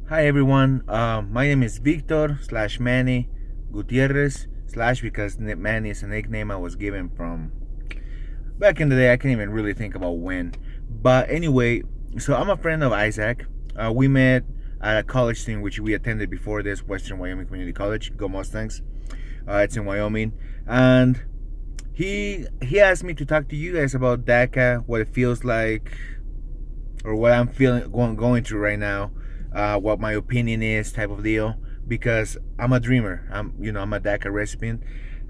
Hi everyone, my name is Victor slash Manny Gutierrez slash because Manny is a nickname I was given from back in the day. I can't even really think about when. But anyway, so I'm a friend of Isaac. We met at a college thing which we attended before this, Western Wyoming Community College. Go Mustangs. It's in Wyoming. And he asked me to talk to you guys about DACA, what it feels like, or what I'm feeling going through right now, what my opinion is, type of deal. Because I'm a dreamer. I'm a DACA recipient,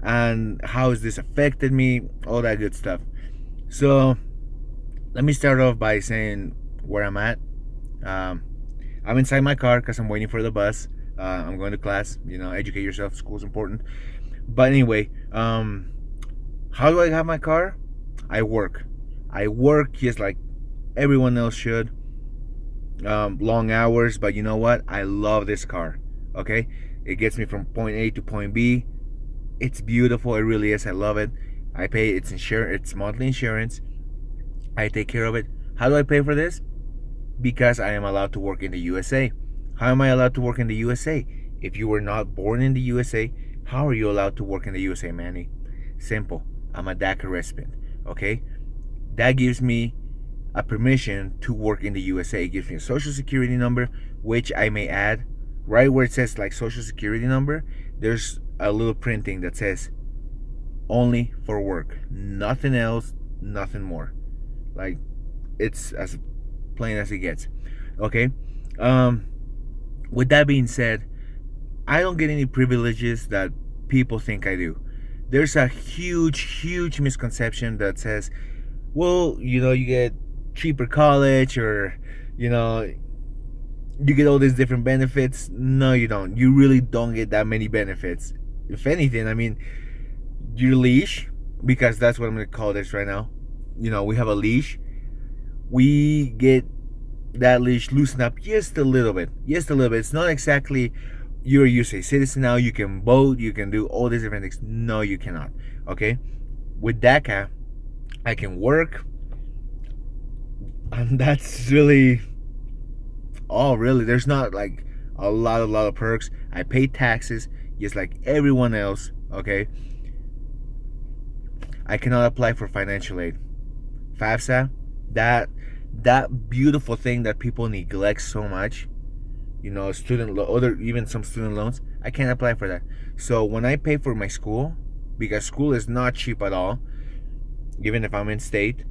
and how has this affected me? All that good stuff. So let me start off by saying where I'm at. Um, I'm inside my car because I'm waiting for the bus. I'm going to class. Educate yourself. School's important. But anyway, how do I have my car? I work. I work just like everyone else should. Long hours, but you know what? I love this car. Okay, it gets me from point A to point B. It's beautiful. It really is. I love it. I pay its insurance. It's monthly insurance. I take care of it. How do I pay for this? Because I am allowed to work in the USA. How am I allowed to work in the USA? If you were not born in the USA, how are you allowed to work in the USA, Manny? Simple. I'm a DACA recipient. Okay, that gives me a permission to work in the USA. It gives me a social security number, which I may add right where it says like social security number. There's a little printing that says only for work, nothing else, nothing more. Like, it's as plain as it gets. Okay. Um, with that being said, I don't get any privileges that people think I do. There's a huge misconception that says, well, you get cheaper college, or you know you get all these different benefits. No, you don't. You really don't get that many benefits. If anything, I mean, your leash, because that's what I'm going to call this right now. We have a leash. We get that leash loosened up just a little bit. Just a little bit. It's not exactly you're a USA citizen now. You can vote. You can do all these different things. No, you cannot. Okay? With DACA, I can work. And that's really all, really. There's not like a lot of perks. I pay taxes just like everyone else. Okay? I cannot apply for financial aid. FAFSA, that beautiful thing that people neglect so much, even some student loans, I can't apply for that. So when I pay for my school, because school is not cheap at all, even if I'm in state,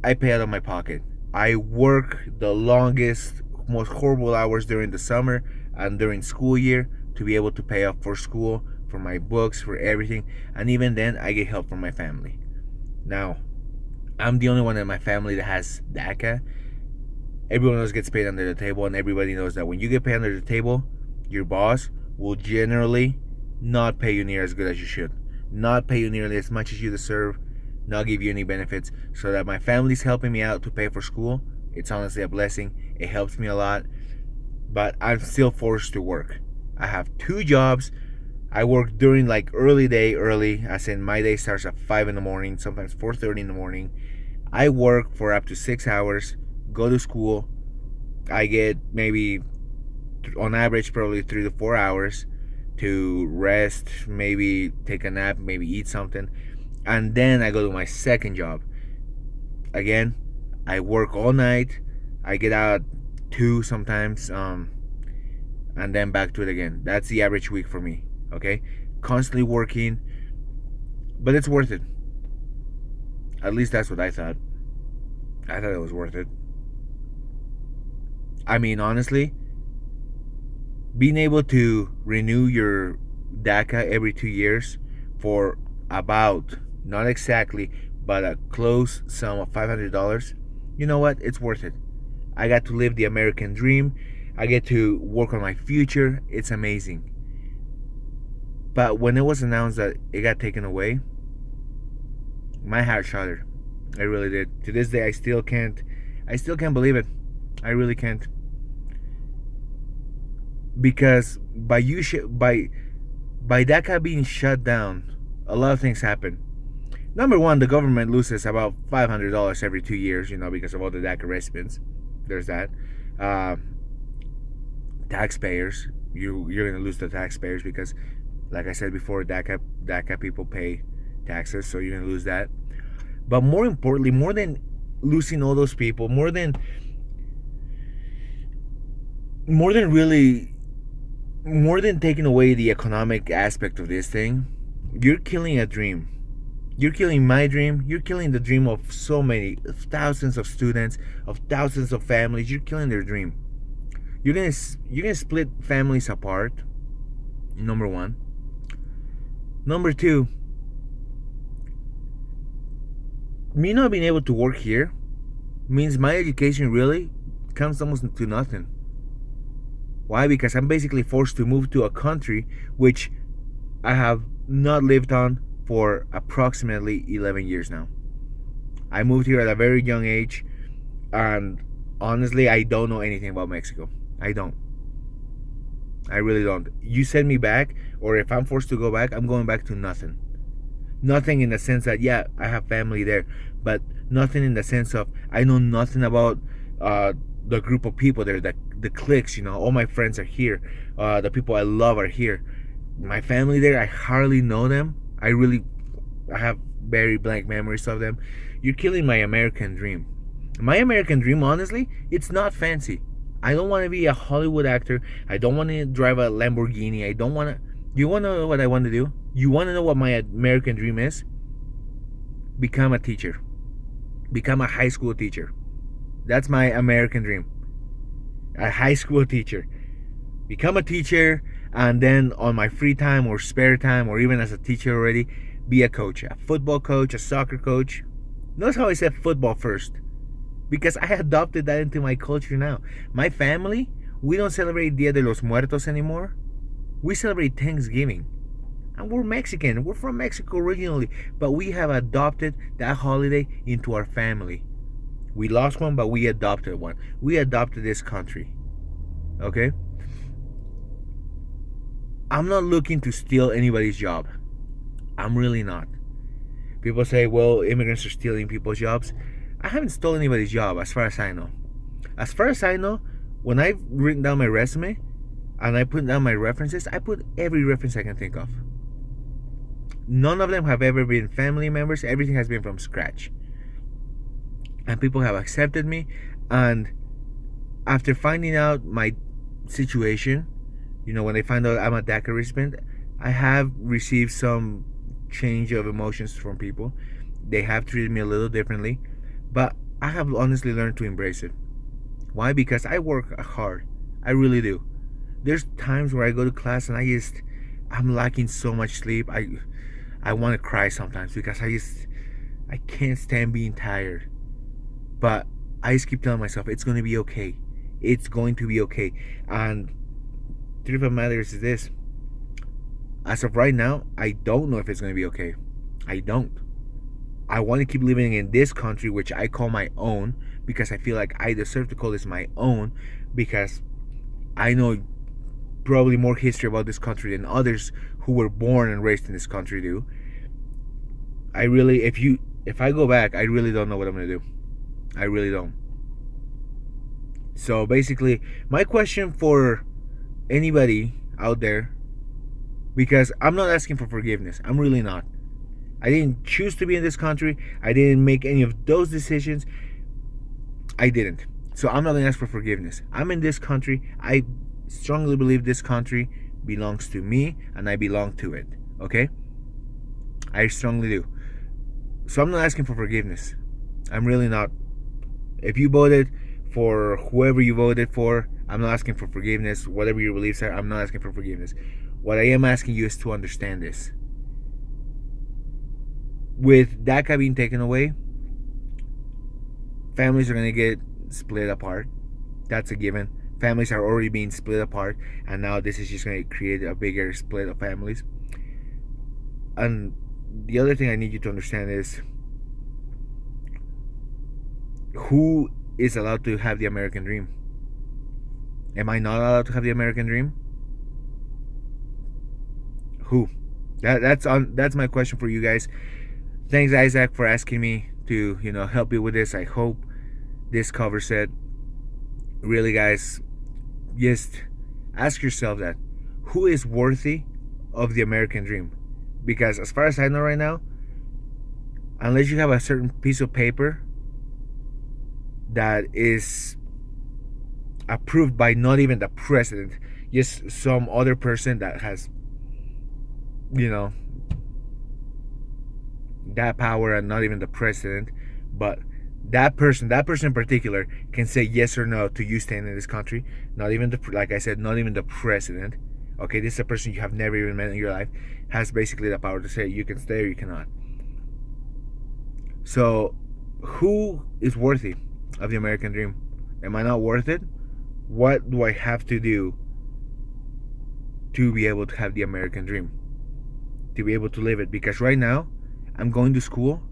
I pay out of my pocket. I work the longest, most horrible hours during the summer and during school year to be able to pay up for school, for my books, for everything. And even then, I get help from my family. Now, I'm the only one in my family that has DACA. Everyone else gets paid under the table, and everybody knows that when you get paid under the table, your boss will generally not pay you near as good as you should. Not pay you nearly as much as you deserve, not give you any benefits. So that my family's helping me out to pay for school, it's honestly a blessing. It helps me a lot. But I'm still forced to work. I have 2 jobs. I work during like early, as in my day starts at 5 in the morning, sometimes 4:30 in the morning. I work for up to 6 hours, go to school. I get maybe, on average, probably 3 to 4 hours to rest, maybe take a nap, maybe eat something. And then I go to my second job. Again, I work all night. I get out 2 sometimes, and then back to it again. That's the average week for me. Okay, constantly working, but it's worth it. At least that's what I thought. I thought it was worth it. I mean, honestly, being able to renew your DACA every 2 years for about, not exactly, but a close sum of $500, you know what? It's worth it. I got to live the American dream. I get to work on my future. It's amazing. But when it was announced that it got taken away, my heart shattered. It really did. To this day, I still can't believe it. I really can't. Because by DACA being shut down, a lot of things happen. Number one, the government loses about $500 every 2 years, because of all the DACA recipients. There's that. taxpayers. You're gonna lose the taxpayers because, like I said before, DACA people pay taxes, so you're gonna lose that. But more importantly, more than losing all those people, more than taking away the economic aspect of this thing, you're killing a dream. You're killing my dream. You're killing the dream of so many thousands of students, of thousands of families. You're killing their dream. You're gonna split families apart. Number one. Number two, me not being able to work here means my education really comes almost to nothing. Why? Because I'm basically forced to move to a country which I have not lived on for approximately 11 years now. I moved here at a very young age, and honestly, I don't know anything about Mexico. I don't. I really don't. You send me back, or if I'm forced to go back, I'm going back to nothing. Nothing in the sense that, yeah, I have family there, but nothing in the sense of I know nothing about the group of people there, the cliques, you know, all my friends are here. The people I love are here. My family there, I hardly know them. I have very blank memories of them. You're killing my American dream. My American dream, honestly, it's not fancy. I don't want to be a Hollywood actor. I don't want to drive a Lamborghini. I don't want to. You want to know what I want to do? You want to know what my American dream is? Become a teacher. Become a high school teacher. That's my American dream. A high school teacher. Become a teacher, and then on my free time or spare time, or even as a teacher already, be a coach. A football coach, a soccer coach. Notice how I said football first. Because I adopted that into my culture now. My family, we don't celebrate Dia de los Muertos anymore. We celebrate Thanksgiving. And we're Mexican. We're from Mexico originally. But we have adopted that holiday into our family. We lost one, but we adopted one. We adopted this country. Okay? I'm not looking to steal anybody's job. I'm really not. People say, well, immigrants are stealing people's jobs. I haven't stolen anybody's job as far as I know. As far as I know, when I've written down my resume and I put down my references, I put every reference I can think of. None of them have ever been family members. Everything has been from scratch. And people have accepted me. And after finding out my situation, you know, when they find out I'm a DACA recipient, I have received some change of emotions from people. They have treated me a little differently. But I have honestly learned to embrace it. Why? Because I work hard. I really do. There's times where I go to class and I'm lacking so much sleep. I want to cry sometimes because I can't stand being tired. But I just keep telling myself it's going to be okay. It's going to be okay. And the truth of the matter is this. As of right now, I don't know if it's going to be okay. I don't. I want to keep living in this country, which I call my own, because I feel like I deserve to call this my own, because I know probably more history about this country than others who were born and raised in this country do. I really, if I go back, I really don't know what I'm going to do. I really don't. So basically, my question for anybody out there, because I'm not asking for forgiveness. I'm really not. I didn't choose to be in this country. I didn't make any of those decisions. I didn't. So I'm not going to ask for forgiveness. I'm in this country. I strongly believe this country belongs to me and I belong to it. Okay? I strongly do. So I'm not asking for forgiveness. I'm really not. If you voted for whoever you voted for, I'm not asking for forgiveness. Whatever your beliefs are, I'm not asking for forgiveness. What I am asking you is to understand this. With DACA being taken away, families are going to get split apart. That's a given. Families are already being split apart, and now this is just going to create a bigger split of families. And the other thing I need you to understand is who is allowed to have the American dream? Am I not allowed to have the American dream? Who? That's my question for you guys. Thanks, Isaac, for asking me to, help you with this. I hope this covers it. Really, guys, just Ask yourself that. Who is worthy of the American dream? Because as far as I know right now, unless you have a certain piece of paper that is approved by not even the president, just some other person that has, you know, that power, and not even the president, but that person in particular can say yes or no to you staying in this country. Not even the, like I said, not even the president. Okay, this is a person you have never even met in your life, has basically the power to say you can stay or you cannot. So, who is worthy of the American dream? Am I not worth it? What do I have to do to be able to have the American dream? To be able to live it? Because right now, I'm going to school,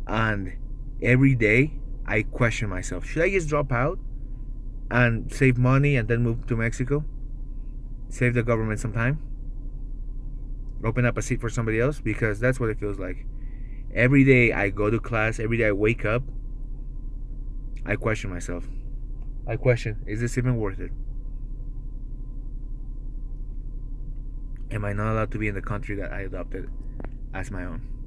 and every day I question myself. Should I just drop out and save money and then move to Mexico? Save the government some time? Open up a seat for somebody else? Because that's what it feels like. Every day I go to class, every day I wake up, I question myself. I question, is this even worth it? Am I not allowed to be in the country that I adopted as my own?